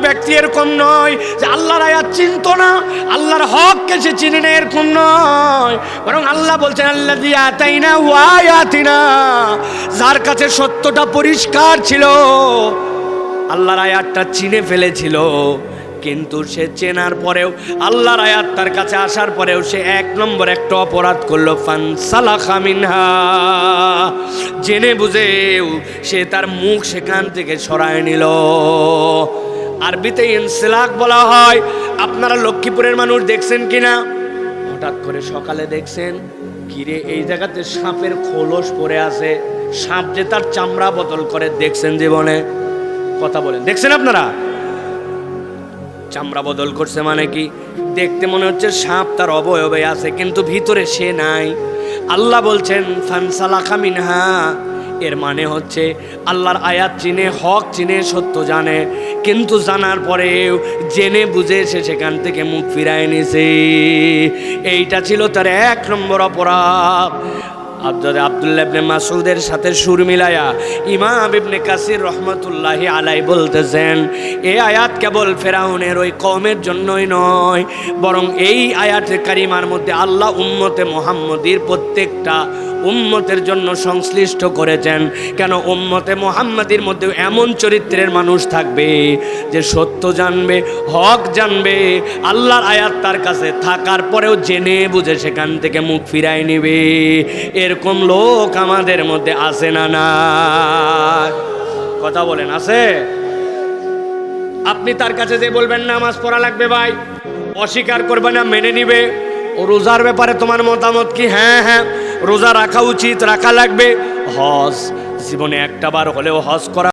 ব্যক্তি এরকম নয় যে আল্লাহর আয়াত চিনতো না, আল্লাহর হককে সে চিনে না, এরকম নয়। বরং আল্লাহ বলছেন আল্লাযী আতাইনা ওয়া আয়াতিনা, যার কাছে সত্যটা পরিষ্কার ছিল, আল্লাহর আয়াতটা চিনে ফেলেছিল, কিন্তু সে চেনার পরেও, আল্লাহর আয়াত তার কাছে আসার পরেও সে এক নম্বর একটা অপরাধ করলো, ফানসালাখা মিনহা, জেনে বুঝেও সে তার মুখ সেখান থেকে সরায় নিল। আরবিতে ইনসিলাক বলা হয়। আপনারা লক্ষ্মীপুরের মানুষ দেখছেন কিনা? হঠাৎ করে সকালে দেখছেন কিরে এই জায়গাতে সাপের খোলস পড়ে আছে, সাপ যে তার চামড়া বদল করে, দেখছেন জীবনে? কথা বলেন, দেখছেন আপনারা? চামড়া বদল করছে মানে কি? দেখতে মনে হচ্ছে সাপ তার অবয়বে আছে, কিন্তু ভিতরে সে নাই। আল্লাহ বলছেন ফানসালাখা মিনহা, এর মানে হচ্ছে আল্লাহর আয়াত চিনে, হক চিনে, সত্য জানে, কিন্তু জানার পরেও জেনে বুঝে সে সেখান থেকে মুখ ফিরায় নিছে। এইটা ছিল তার এক নম্বর অপরাধ। আব্দুল্লাহ ইবনে মাসউদের সাথে সুর মিলায়া ইমাম ইবনে কাসির রহমতুল্লাহি আলাই বলতেছেন, এই আয়াত কেবল ফেরাউনের ওই কওমের জন্যই নয়, বরং এই আয়াতের কারিমার মধ্যে আল্লাহ উম্মতে মুহাম্মদীর প্রত্যেকটা উম্মতের জন্য সংশ্লিষ্ট করেছেন। কেন? উম্মতে মুহাম্মাদির মধ্যে এমন চরিত্রের মানুষ থাকবে যে সত্য জানবে, হক জানবে, আল্লাহর আয়াত তার কাছে থাকার পরেও জেনে বুঝে সেখান থেকে মুখ ফিরায় নিবে। এরকম লোক আমাদের মধ্যে আছে না? না, কথা বলেন, আছে? আপনি তার কাছে যে বলবেন নামাজ পড়া লাগবে, ভাই অস্বীকার করবে না, মেনে নিবে। ও রোজার ব্যাপারে তোমার মতামত কি? হ্যাঁ হ্যাঁ, রোজা রাখা উচিত, রাখা লাগবে। হজ, জীবনে একটা বার হলেও হজ করা